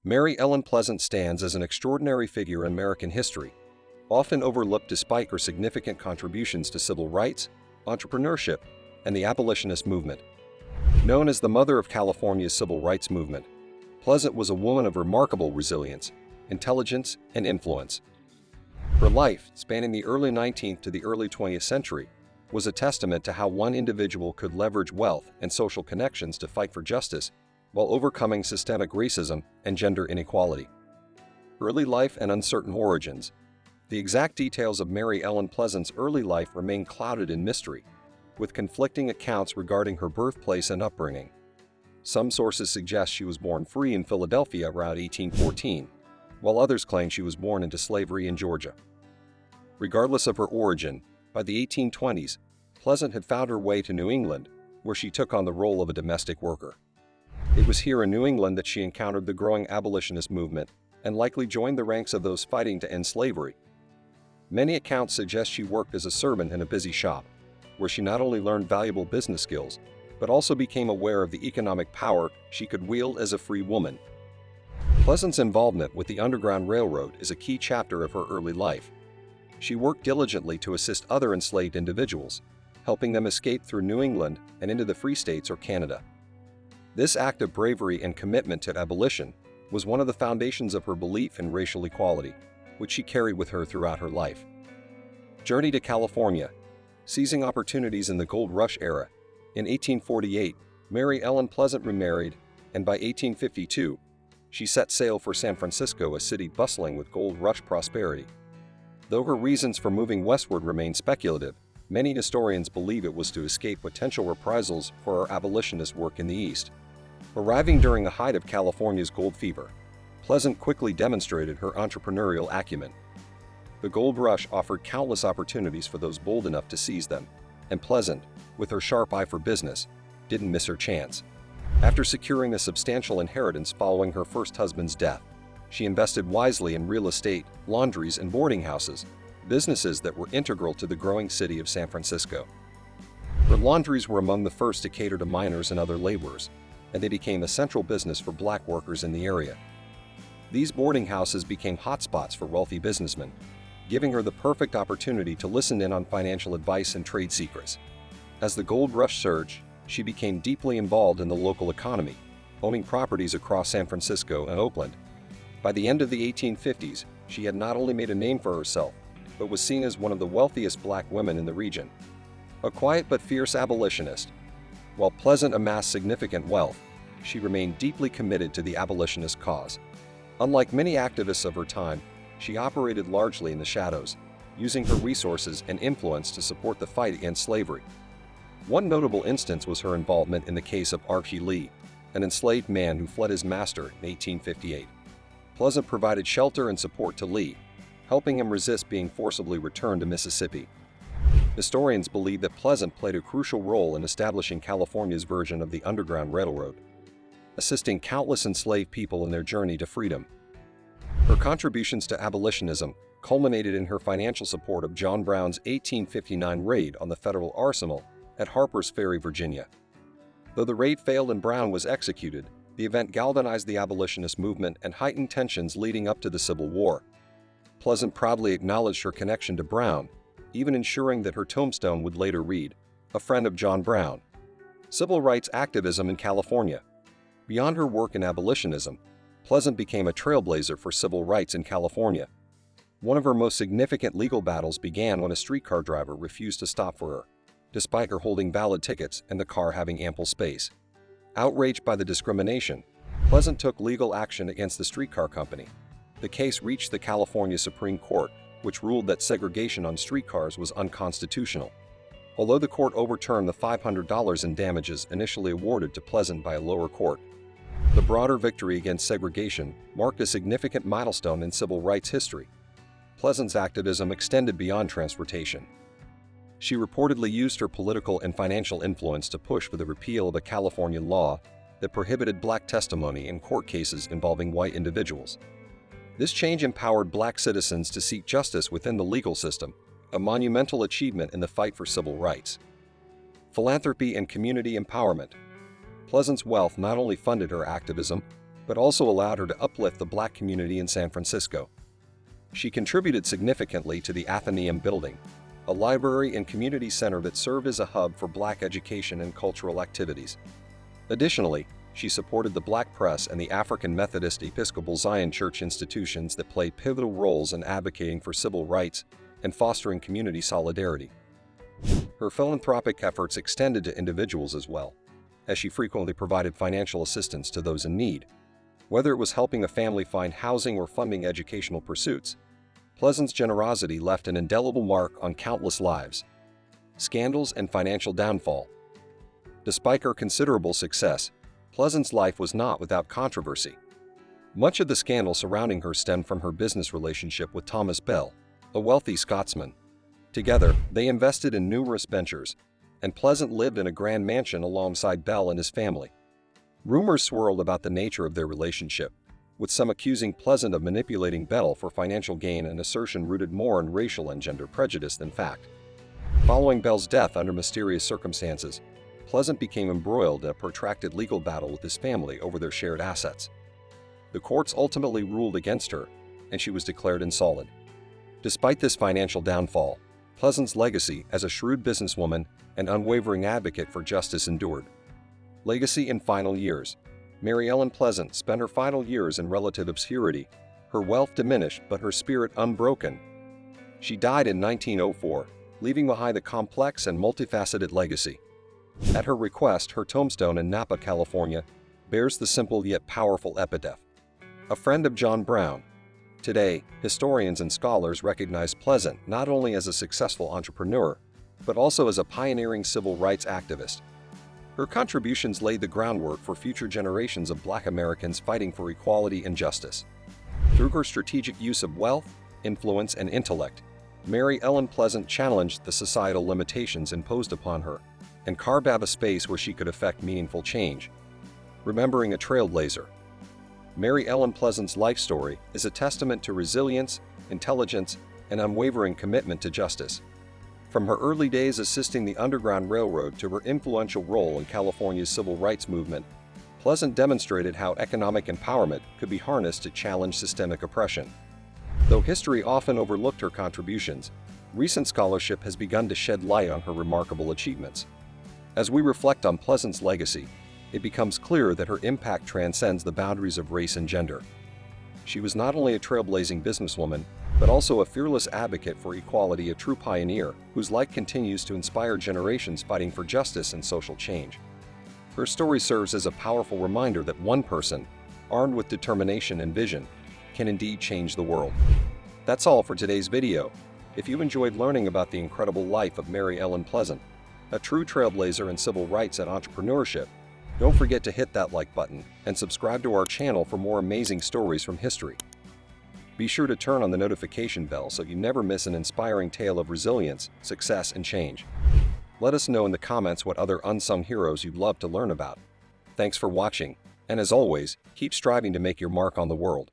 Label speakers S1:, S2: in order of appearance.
S1: Mary Ellen Pleasant stands as an extraordinary figure in American history, often overlooked despite her significant contributions to civil rights, entrepreneurship, and the abolitionist movement. Known as the mother of California's civil rights movement, Pleasant was a woman of remarkable resilience, intelligence, and influence. Her life, spanning the early 19th to the early 20th century, was a testament to how one individual could leverage wealth and social connections to fight for justice while overcoming systemic racism and gender inequality. Early life and uncertain origins. The exact details of Mary Ellen Pleasant's early life remain clouded in mystery, with conflicting accounts regarding her birthplace and upbringing. Some sources suggest she was born free in Philadelphia around 1814, while others claim she was born into slavery in Georgia. Regardless of her origin, by the 1820s, Pleasant had found her way to New England, where she took on the role of a domestic worker. It was here in New England that she encountered the growing abolitionist movement and likely joined the ranks of those fighting to end slavery. Many accounts suggest she worked as a servant in a busy shop, where she not only learned valuable business skills, but also became aware of the economic power she could wield as a free woman. Pleasant's involvement with the Underground Railroad is a key chapter of her early life. She worked diligently to assist other enslaved individuals, helping them escape through New England and into the Free States or Canada. This act of bravery and commitment to abolition was one of the foundations of her belief in racial equality, which she carried with her throughout her life. Journey to California. Seizing opportunities in the Gold Rush era, in 1848, Mary Ellen Pleasant remarried, and by 1852, she set sail for San Francisco, a city bustling with gold rush prosperity. Though her reasons for moving westward remain speculative, many historians believe it was to escape potential reprisals for her abolitionist work in the East. Arriving during the height of California's gold fever, Pleasant quickly demonstrated her entrepreneurial acumen. The gold rush offered countless opportunities for those bold enough to seize them, and Pleasant, with her sharp eye for business, didn't miss her chance. After securing a substantial inheritance following her first husband's death, she invested wisely in real estate, laundries, and boarding houses, businesses that were integral to the growing city of San Francisco. Her laundries were among the first to cater to miners and other laborers, and they became a central business for black workers in the area. These boarding houses became hotspots for wealthy businessmen, giving her the perfect opportunity to listen in on financial advice and trade secrets. As the gold rush surged, she became deeply involved in the local economy, owning properties across San Francisco and Oakland. By the end of the 1850s, she had not only made a name for herself, but was seen as one of the wealthiest black women in the region. A quiet but fierce abolitionist. While Pleasant amassed significant wealth, she remained deeply committed to the abolitionist cause. Unlike many activists of her time, she operated largely in the shadows, using her resources and influence to support the fight against slavery. One notable instance was her involvement in the case of Archie Lee, an enslaved man who fled his master in 1858. Pleasant provided shelter and support to Lee, helping him resist being forcibly returned to Mississippi. Historians believe that Pleasant played a crucial role in establishing California's version of the Underground Railroad, assisting countless enslaved people in their journey to freedom. Her contributions to abolitionism culminated in her financial support of John Brown's 1859 raid on the federal arsenal at Harper's Ferry, Virginia. Though the raid failed and Brown was executed, the event galvanized the abolitionist movement and heightened tensions leading up to the Civil War. Pleasant proudly acknowledged her connection to Brown, even ensuring that her tombstone would later read, "A friend of John Brown." Civil rights activism in California. Beyond her work in abolitionism, Pleasant became a trailblazer for civil rights in California. One of her most significant legal battles began when a streetcar driver refused to stop for her, despite her holding valid tickets and the car having ample space. Outraged by the discrimination, Pleasant took legal action against the streetcar company. The case reached the California Supreme Court, which ruled that segregation on streetcars was unconstitutional. Although the court overturned the $500 in damages initially awarded to Pleasant by a lower court, the broader victory against segregation marked a significant milestone in civil rights history. Pleasant's activism extended beyond transportation. She reportedly used her political and financial influence to push for the repeal of a California law that prohibited black testimony in court cases involving white individuals. This change empowered black citizens to seek justice within the legal system, a monumental achievement in the fight for civil rights. Philanthropy and community empowerment. Pleasant's wealth not only funded her activism, but also allowed her to uplift the Black community in San Francisco. She contributed significantly to the Athenaeum Building, a library and community center that served as a hub for Black education and cultural activities. Additionally, she supported the Black press and the African Methodist Episcopal Zion Church institutions that played pivotal roles in advocating for civil rights and fostering community solidarity. Her philanthropic efforts extended to individuals as well, as she frequently provided financial assistance to those in need. Whether it was helping a family find housing or funding educational pursuits, Pleasant's generosity left an indelible mark on countless lives. Scandals and financial downfall. Despite her considerable success, Pleasant's life was not without controversy. Much of the scandal surrounding her stemmed from her business relationship with Thomas Bell, a wealthy Scotsman. Together, they invested in numerous ventures, and Pleasant lived in a grand mansion alongside Bell and his family. Rumors swirled about the nature of their relationship, with some accusing Pleasant of manipulating Bell for financial gain, an assertion rooted more in racial and gender prejudice than fact. Following Bell's death under mysterious circumstances, Pleasant became embroiled in a protracted legal battle with his family over their shared assets. The courts ultimately ruled against her, and she was declared insolvent. Despite this financial downfall, Pleasant's legacy as a shrewd businesswoman and unwavering advocate for justice endured. Legacy in final years. Mary Ellen Pleasant spent her final years in relative obscurity, her wealth diminished but her spirit unbroken. She died in 1904, leaving behind a complex and multifaceted legacy. At her request, her tombstone in Napa, California, bears the simple yet powerful epitaph, "A friend of John Brown." Today, historians and scholars recognize Pleasant not only as a successful entrepreneur, but also as a pioneering civil rights activist. Her contributions laid the groundwork for future generations of Black Americans fighting for equality and justice. Through her strategic use of wealth, influence, and intellect, Mary Ellen Pleasant challenged the societal limitations imposed upon her and carved out a space where she could effect meaningful change. Remembering a trailblazer. Mary Ellen Pleasant's life story is a testament to resilience, intelligence, and unwavering commitment to justice. From her early days assisting the Underground Railroad to her influential role in California's civil rights movement, Pleasant demonstrated how economic empowerment could be harnessed to challenge systemic oppression. Though history often overlooked her contributions, recent scholarship has begun to shed light on her remarkable achievements. As we reflect on Pleasant's legacy, it becomes clear that her impact transcends the boundaries of race and gender. She was not only a trailblazing businesswoman, but also a fearless advocate for equality, a true pioneer whose light continues to inspire generations fighting for justice and social change. Her story serves as a powerful reminder that one person, armed with determination and vision, can indeed change the world. That's all for today's video. If you enjoyed learning about the incredible life of Mary Ellen Pleasant, a true trailblazer in civil rights and entrepreneurship, don't forget to hit that like button and subscribe to our channel for more amazing stories from history. Be sure to turn on the notification bell so you never miss an inspiring tale of resilience, success, and change. Let us know in the comments what other unsung heroes you'd love to learn about. Thanks for watching, and as always, keep striving to make your mark on the world.